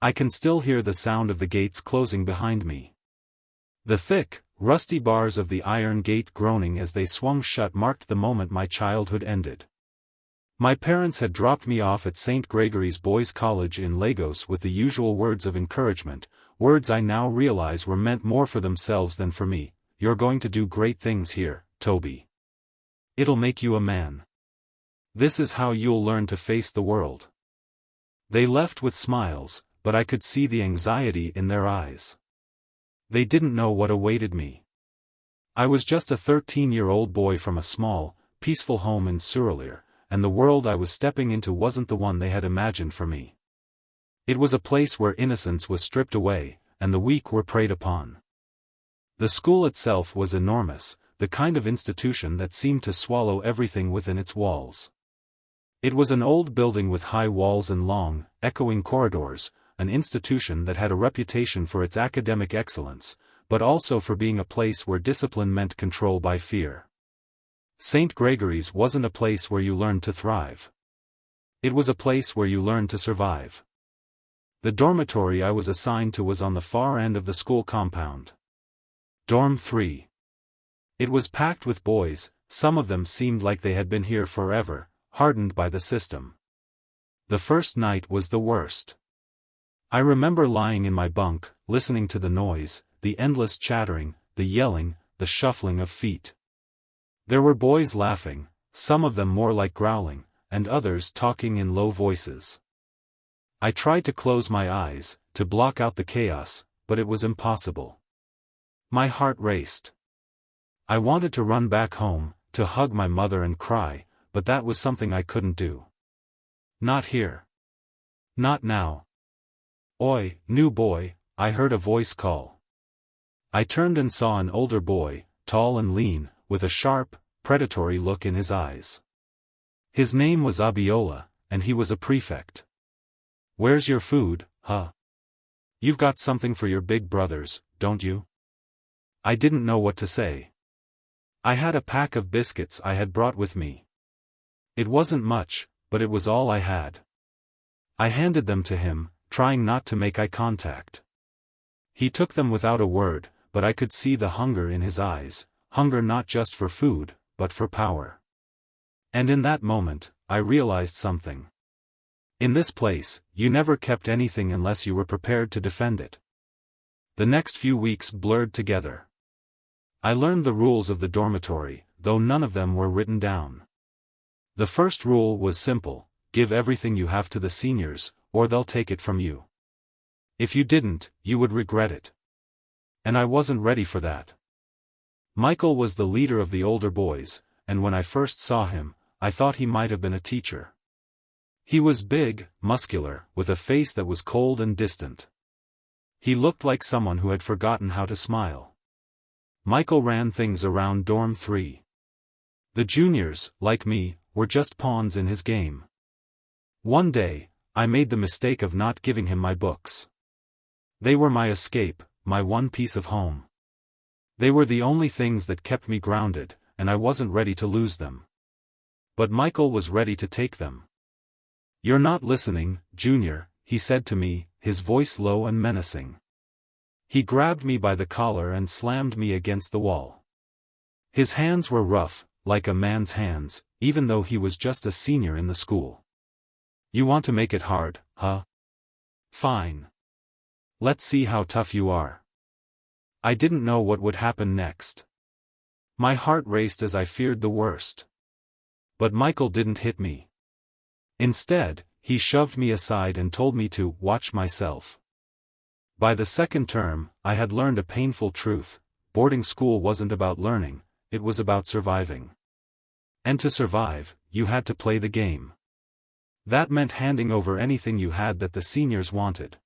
I can still hear the sound of the gates closing behind me. The thick, rusty bars of the iron gate groaning as they swung shut marked the moment my childhood ended. My parents had dropped me off at St. Gregory's Boys' College in Lagos with the usual words of encouragement, words I now realize were meant more for themselves than for me. "You're going to do great things here, Toby. It'll make you a man. This is how you'll learn to face the world." They left with smiles, but I could see the anxiety in their eyes. They didn't know what awaited me. I was just a 13-year-old boy from a small, peaceful home in Surulere, and the world I was stepping into wasn't the one they had imagined for me. It was a place where innocence was stripped away, and the weak were preyed upon. The school itself was enormous, the kind of institution that seemed to swallow everything within its walls. It was an old building with high walls and long, echoing corridors, an institution that had a reputation for its academic excellence, but also for being a place where discipline meant control by fear. St. Gregory's wasn't a place where you learned to thrive. It was a place where you learned to survive. The dormitory I was assigned to was on the far end of the school compound. Dorm 3. It was packed with boys, some of them seemed like they had been here forever, hardened by the system. The first night was the worst. I remember lying in my bunk, listening to the noise, the endless chattering, the yelling, the shuffling of feet. There were boys laughing, some of them more like growling, and others talking in low voices. I tried to close my eyes, to block out the chaos, but it was impossible. My heart raced. I wanted to run back home, to hug my mother and cry, but that was something I couldn't do. Not here. Not now. "Oi, new boy," I heard a voice call. I turned and saw an older boy, tall and lean, with a sharp, predatory look in his eyes. His name was Abiola, and he was a prefect. "Where's your food, huh? You've got something for your big brothers, don't you?" I didn't know what to say. I had a pack of biscuits I had brought with me. It wasn't much, but it was all I had. I handed them to him, trying not to make eye contact. He took them without a word, but I could see the hunger in his eyes, hunger not just for food, but for power. And in that moment, I realized something. In this place, you never kept anything unless you were prepared to defend it. The next few weeks blurred together. I learned the rules of the dormitory, though none of them were written down. The first rule was simple: give everything you have to the seniors, or they'll take it from you. If you didn't, you would regret it. And I wasn't ready for that. Michael was the leader of the older boys, and when I first saw him, I thought he might have been a teacher. He was big, muscular, with a face that was cold and distant. He looked like someone who had forgotten how to smile. Michael ran things around Dorm 3. The juniors, like me, were just pawns in his game. One day, I made the mistake of not giving him my books. They were my escape, my one piece of home. They were the only things that kept me grounded, and I wasn't ready to lose them. But Michael was ready to take them. "You're not listening, Junior," he said to me, his voice low and menacing. He grabbed me by the collar and slammed me against the wall. His hands were rough, like a man's hands, even though he was just a senior in the school. "You want to make it hard, huh? Fine. Let's see how tough you are." I didn't know what would happen next. My heart raced as I feared the worst. But Michael didn't hit me. Instead, he shoved me aside and told me to watch myself. By the second term, I had learned a painful truth: boarding school wasn't about learning, it was about surviving. And to survive, you had to play the game. That meant handing over anything you had that the seniors wanted.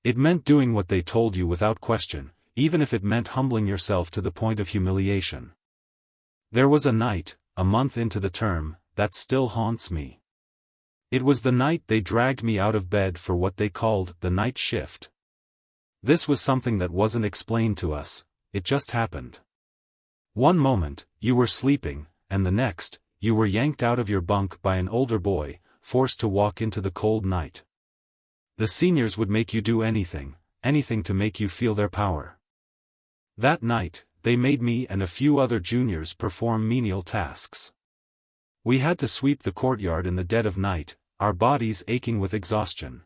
It meant doing what they told you without question, even if it meant humbling yourself to the point of humiliation. There was a night, a month into the term, that still haunts me. It was the night they dragged me out of bed for what they called the night shift. This was something that wasn't explained to us, it just happened. One moment, you were sleeping, and the next, you were yanked out of your bunk by an older boy, forced to walk into the cold night. The seniors would make you do anything, anything to make you feel their power. That night, they made me and a few other juniors perform menial tasks. We had to sweep the courtyard in the dead of night, our bodies aching with exhaustion.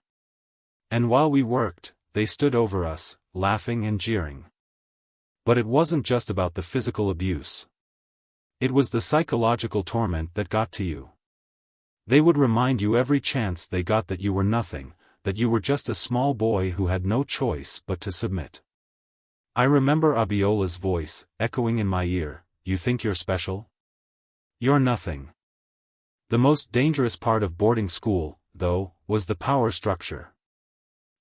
And while we worked, they stood over us, laughing and jeering. But it wasn't just about the physical abuse. It was the psychological torment that got to you. They would remind you every chance they got that you were nothing, that you were just a small boy who had no choice but to submit. I remember Abiola's voice, echoing in my ear, "You think you're special? You're nothing." The most dangerous part of boarding school, though, was the power structure.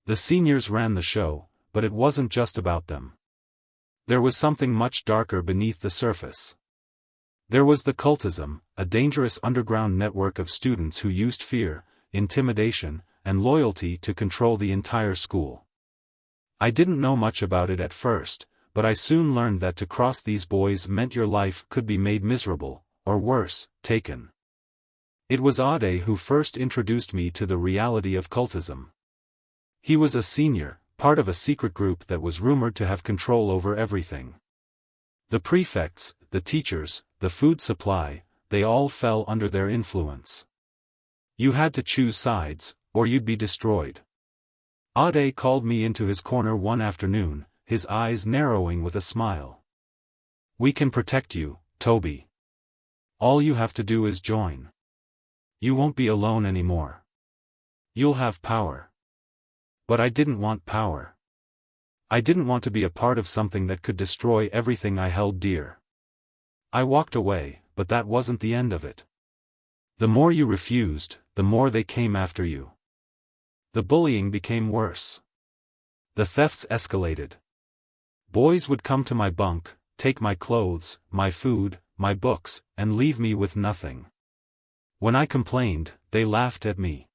The seniors ran the show, but it wasn't just about them. There was something much darker beneath the surface. There was the cultism, a dangerous underground network of students who used fear, intimidation, and loyalty to control the entire school. I didn't know much about it at first, but I soon learned that to cross these boys meant your life could be made miserable, or worse, taken. It was Ade who first introduced me to the reality of cultism. He was a senior, part of a secret group that was rumored to have control over everything. The prefects, the teachers, the food supply, they all fell under their influence. You had to choose sides, or you'd be destroyed. Ade called me into his corner one afternoon, his eyes narrowing with a smile. "We can protect you, Toby. All you have to do is join. You won't be alone anymore. You'll have power." But I didn't want power. I didn't want to be a part of something that could destroy everything I held dear. I walked away, but that wasn't the end of it. The more you refused, the more they came after you. The bullying became worse. The thefts escalated. Boys would come to my bunk, take my clothes, my food, my books, and leave me with nothing. When I complained, they laughed at me.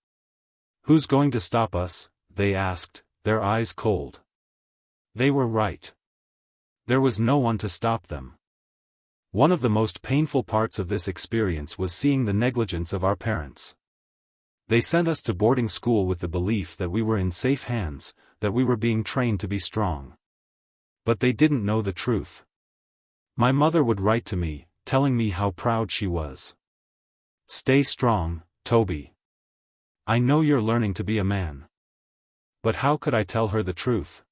"Who's going to stop us?" they asked, their eyes cold. They were right. There was no one to stop them. One of the most painful parts of this experience was seeing the negligence of our parents. They sent us to boarding school with the belief that we were in safe hands, that we were being trained to be strong. But they didn't know the truth. My mother would write to me, telling me how proud she was. "Stay strong, Toby. I know you're learning to be a man." But how could I tell her the truth?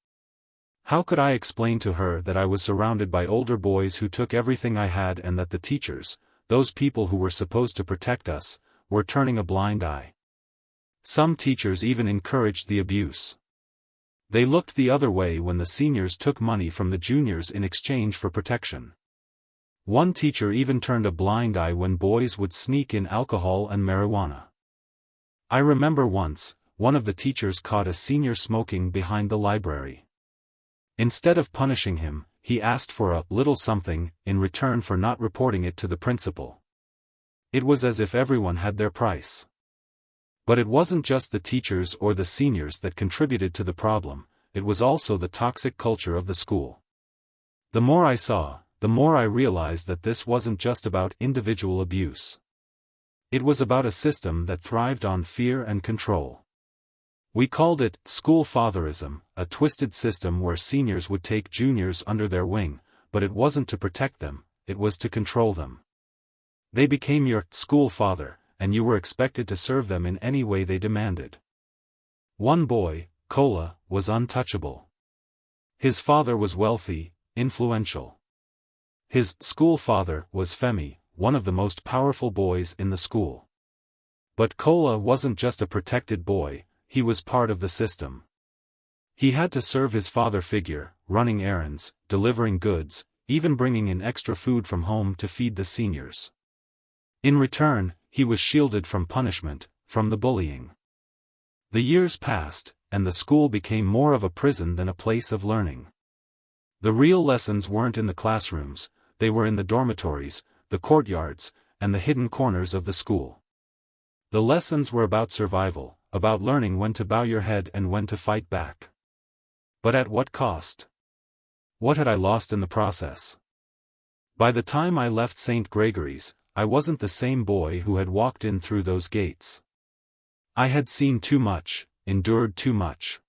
How could I explain to her that I was surrounded by older boys who took everything I had and that the teachers, those people who were supposed to protect us, were turning a blind eye? Some teachers even encouraged the abuse. They looked the other way when the seniors took money from the juniors in exchange for protection. One teacher even turned a blind eye when boys would sneak in alcohol and marijuana. I remember once, one of the teachers caught a senior smoking behind the library. Instead of punishing him, he asked for a little something in return for not reporting it to the principal. It was as if everyone had their price. But it wasn't just the teachers or the seniors that contributed to the problem, it was also the toxic culture of the school. The more I saw, the more I realized that this wasn't just about individual abuse. It was about a system that thrived on fear and control. We called it school fatherism, a twisted system where seniors would take juniors under their wing, but it wasn't to protect them, it was to control them. They became your school father, and you were expected to serve them in any way they demanded. One boy, Kola, was untouchable. His father was wealthy, influential. His school father was Femi, one of the most powerful boys in the school. But Kola wasn't just a protected boy, he was part of the system. He had to serve his father figure, running errands, delivering goods, even bringing in extra food from home to feed the seniors. In return, he was shielded from punishment, from the bullying. The years passed, and the school became more of a prison than a place of learning. The real lessons weren't in the classrooms, they were in the dormitories, the courtyards, and the hidden corners of the school. The lessons were about survival, about learning when to bow your head and when to fight back. But at what cost? What had I lost in the process? By the time I left St. Gregory's, I wasn't the same boy who had walked in through those gates. I had seen too much, endured too much.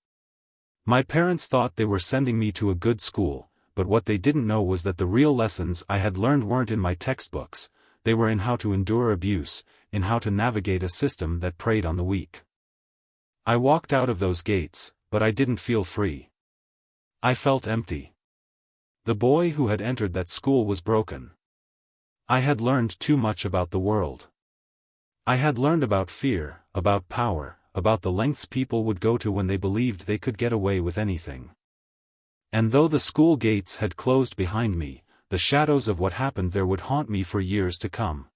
My parents thought they were sending me to a good school, but what they didn't know was that the real lessons I had learned weren't in my textbooks, they were in how to endure abuse, in how to navigate a system that preyed on the weak. I walked out of those gates, but I didn't feel free. I felt empty. The boy who had entered that school was broken. I had learned too much about the world. I had learned about fear, about power, about the lengths people would go to when they believed they could get away with anything. And though the school gates had closed behind me, the shadows of what happened there would haunt me for years to come.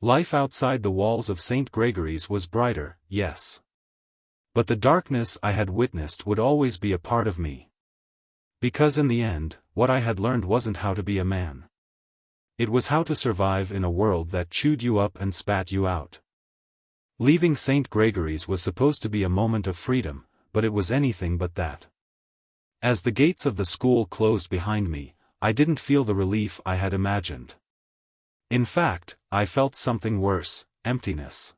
Life outside the walls of St. Gregory's was brighter, yes. But the darkness I had witnessed would always be a part of me. Because in the end, what I had learned wasn't how to be a man. It was how to survive in a world that chewed you up and spat you out. Leaving St. Gregory's was supposed to be a moment of freedom, but it was anything but that. As the gates of the school closed behind me, I didn't feel the relief I had imagined. In fact, I felt something worse, emptiness.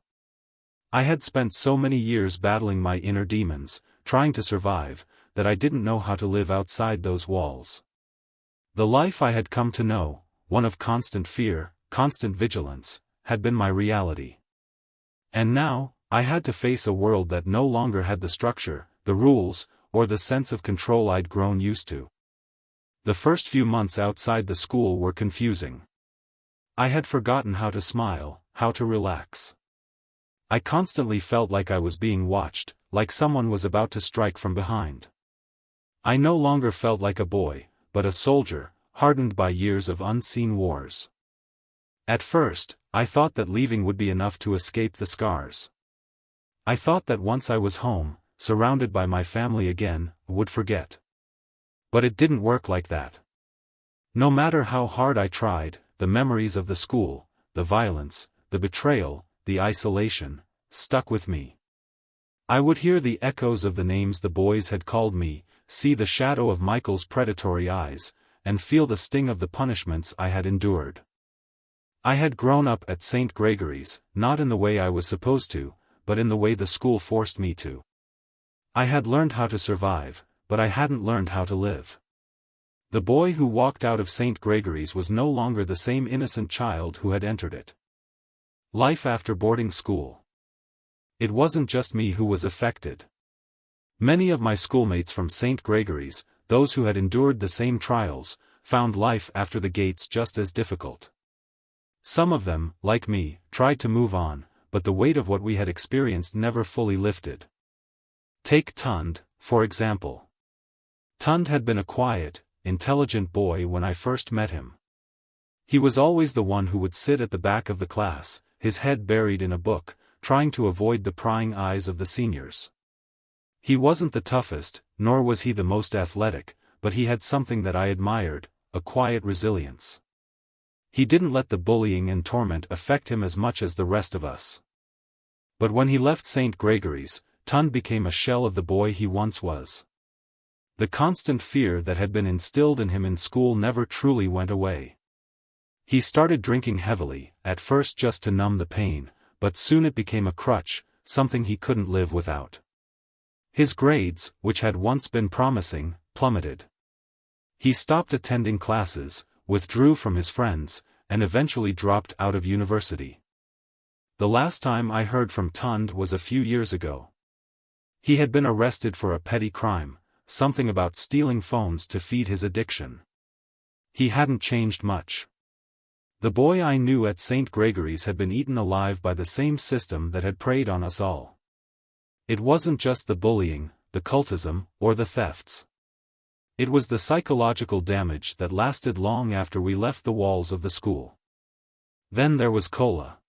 I had spent so many years battling my inner demons, trying to survive, that I didn't know how to live outside those walls. The life I had come to know, one of constant fear, constant vigilance, had been my reality. And now, I had to face a world that no longer had the structure, the rules, or the sense of control I'd grown used to. The first few months outside the school were confusing. I had forgotten how to smile, how to relax. I constantly felt like I was being watched, like someone was about to strike from behind. I no longer felt like a boy, but a soldier, hardened by years of unseen wars. At first, I thought that leaving would be enough to escape the scars. I thought that once I was home, surrounded by my family again, I would forget. But it didn't work like that. No matter how hard I tried, the memories of the school, the violence, the betrayal, the isolation, stuck with me. I would hear the echoes of the names the boys had called me, see the shadow of Michael's predatory eyes, and feel the sting of the punishments I had endured. I had grown up at St. Gregory's, not in the way I was supposed to, but in the way the school forced me to. I had learned how to survive, but I hadn't learned how to live. The boy who walked out of St. Gregory's was no longer the same innocent child who had entered it. Life after boarding school. It wasn't just me who was affected. Many of my schoolmates from St. Gregory's, those who had endured the same trials, found life after the gates just as difficult. Some of them, like me, tried to move on, but the weight of what we had experienced never fully lifted. Take Tund, for example. Tund had been a quiet, intelligent boy when I first met him. He was always the one who would sit at the back of the class, his head buried in a book, trying to avoid the prying eyes of the seniors. He wasn't the toughest, nor was he the most athletic, but he had something that I admired, a quiet resilience. He didn't let the bullying and torment affect him as much as the rest of us. But when he left St. Gregory's, Tund became a shell of the boy he once was. The constant fear that had been instilled in him in school never truly went away. He started drinking heavily, at first just to numb the pain, but soon it became a crutch, something he couldn't live without. His grades, which had once been promising, plummeted. He stopped attending classes, withdrew from his friends, and eventually dropped out of university. The last time I heard from Tund was a few years ago. He had been arrested for a petty crime, something about stealing phones to feed his addiction. He hadn't changed much. The boy I knew at St. Gregory's had been eaten alive by the same system that had preyed on us all. It wasn't just the bullying, the cultism, or the thefts. It was the psychological damage that lasted long after we left the walls of the school. Then there was Kola.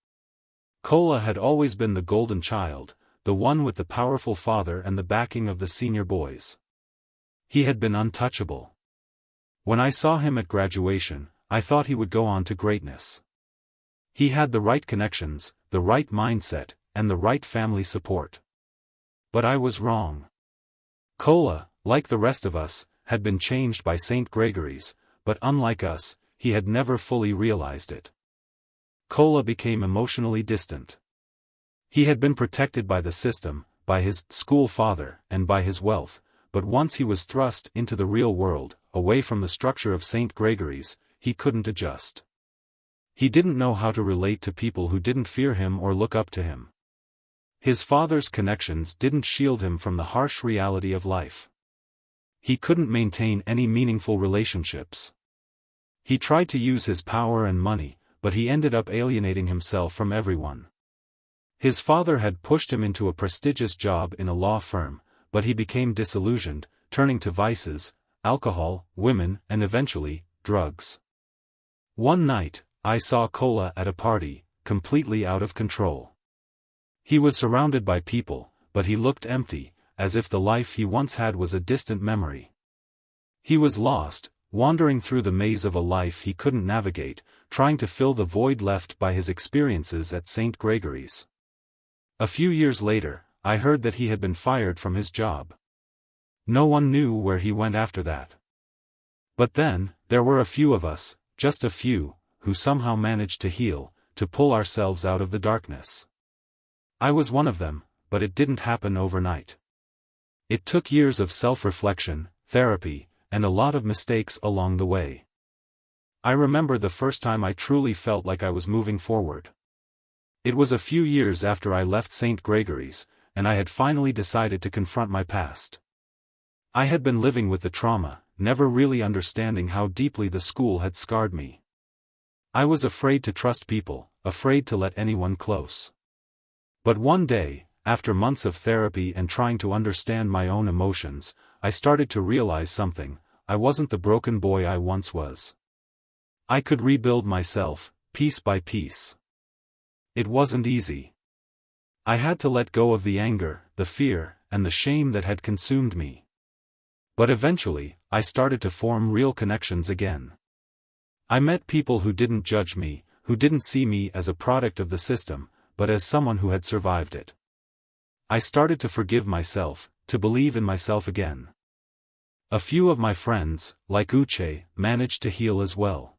Kola had always been the golden child, the one with the powerful father and the backing of the senior boys. He had been untouchable. When I saw him at graduation, I thought he would go on to greatness. He had the right connections, the right mindset, and the right family support. But I was wrong. Kola, like the rest of us, had been changed by St. Gregory's, but unlike us, he had never fully realized it. Kola became emotionally distant. He had been protected by the system, by his school father, and by his wealth, but once he was thrust into the real world, away from the structure of St. Gregory's, he couldn't adjust. He didn't know how to relate to people who didn't fear him or look up to him. His father's connections didn't shield him from the harsh reality of life. He couldn't maintain any meaningful relationships. He tried to use his power and money, but he ended up alienating himself from everyone. His father had pushed him into a prestigious job in a law firm, but he became disillusioned, turning to vices, alcohol, women, and eventually, drugs. One night, I saw Kola at a party, completely out of control. He was surrounded by people, but he looked empty, as if the life he once had was a distant memory. He was lost, wandering through the maze of a life he couldn't navigate, trying to fill the void left by his experiences at St. Gregory's. A few years later, I heard that he had been fired from his job. No one knew where he went after that. But then, there were a few of us, just a few, who somehow managed to heal, to pull ourselves out of the darkness. I was one of them, but it didn't happen overnight. It took years of self-reflection, therapy, and a lot of mistakes along the way. I remember the first time I truly felt like I was moving forward. It was a few years after I left St. Gregory's, and I had finally decided to confront my past. I had been living with the trauma, never really understanding how deeply the school had scarred me. I was afraid to trust people, afraid to let anyone close. But one day, after months of therapy and trying to understand my own emotions, I started to realize something: I wasn't the broken boy I once was. I could rebuild myself, piece by piece. It wasn't easy. I had to let go of the anger, the fear, and the shame that had consumed me. But eventually, I started to form real connections again. I met people who didn't judge me, who didn't see me as a product of the system, but as someone who had survived it. I started to forgive myself, to believe in myself again. A few of my friends, like Uche, managed to heal as well.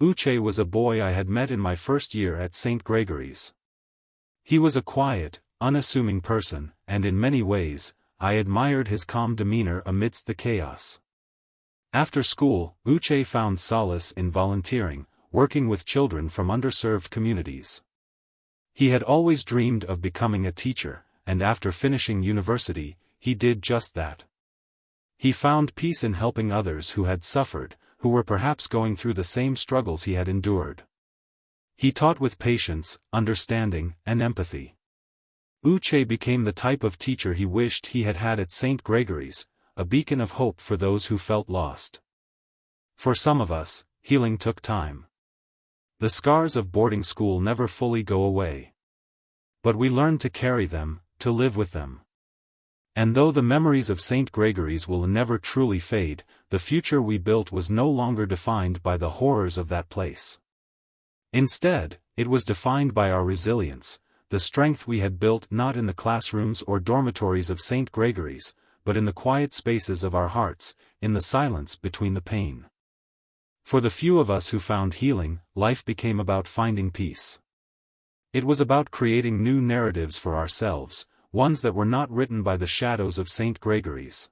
Uche was a boy I had met in my first year at St. Gregory's. He was a quiet, unassuming person, and in many ways, I admired his calm demeanor amidst the chaos. After school, Uche found solace in volunteering, working with children from underserved communities. He had always dreamed of becoming a teacher, and after finishing university, he did just that. He found peace in helping others who had suffered, who were perhaps going through the same struggles he had endured. He taught with patience, understanding, and empathy. Uche became the type of teacher he wished he had had at St. Gregory's, a beacon of hope for those who felt lost. For some of us, healing took time. The scars of boarding school never fully go away. But we learn to carry them, to live with them. And though the memories of St. Gregory's will never truly fade, the future we built was no longer defined by the horrors of that place. Instead, it was defined by our resilience, the strength we had built not in the classrooms or dormitories of St. Gregory's, but in the quiet spaces of our hearts, in the silence between the pain. For the few of us who found healing, life became about finding peace. It was about creating new narratives for ourselves, ones that were not written by the shadows of St. Gregory's.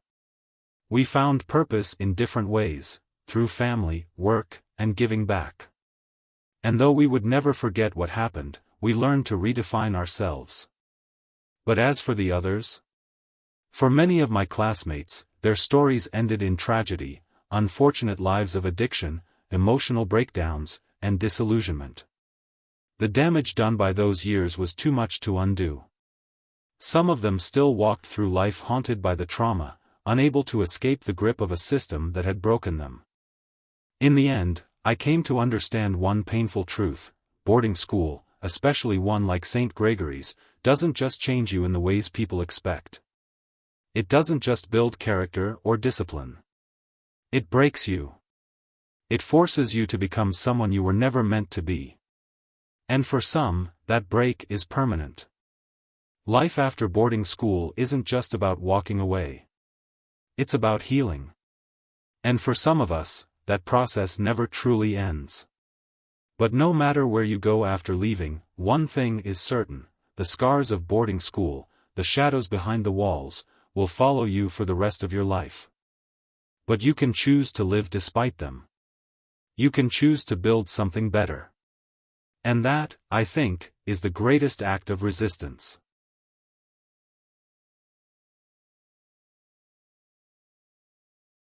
We found purpose in different ways, through family, work, and giving back. And though we would never forget what happened, we learned to redefine ourselves. But as for the others? For many of my classmates, their stories ended in tragedy, unfortunate lives of addiction, emotional breakdowns, and disillusionment. The damage done by those years was too much to undo. Some of them still walked through life haunted by the trauma, unable to escape the grip of a system that had broken them. In the end, I came to understand one painful truth: boarding school, especially one like St. Gregory's, doesn't just change you in the ways people expect. It doesn't just build character or discipline. It breaks you. It forces you to become someone you were never meant to be. And for some, that break is permanent. Life after boarding school isn't just about walking away. It's about healing. And for some of us, that process never truly ends. But no matter where you go after leaving, one thing is certain: the scars of boarding school, the shadows behind the walls, will follow you for the rest of your life. But you can choose to live despite them. You can choose to build something better. And that, I think, is the greatest act of resistance.